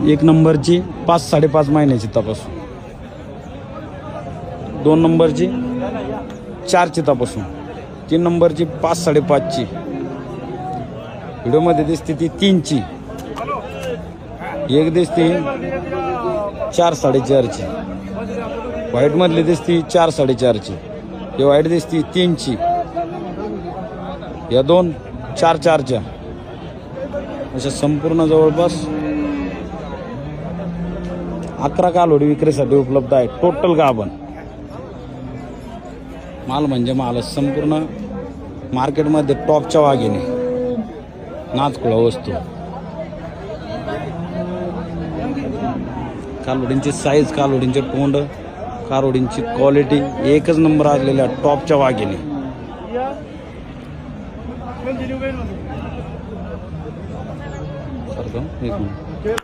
1 नंबरची 5-5.5 महिन्याची तपासून, 2 नंबरची 4ची तपासून, 3 नंबरची 5-5.5ची, व्हिडिओमध्ये दिसते ती 3ची, एक दिसते 4-4.5ची, व्हाईटमधली दिसती 4-4.5ची, हे व्हाईट दिसती 3ची, या 2 4-4च्या, अशा संपूर्ण जवळपास 11 कालवडी विक्रीसाठी उपलब्ध आहे. टोटल गाभण माल म्हणजे माल, संपूर्ण मार्केटमध्ये टॉपच्या वाघिणी, नाचकुळा वस्तू. कालवडींची साईज, कालवडींचे तोंड, कालवडींची क्वालिटी एकच नंबर असलेल्या टॉपच्या वाघिणी. एक मिनिट.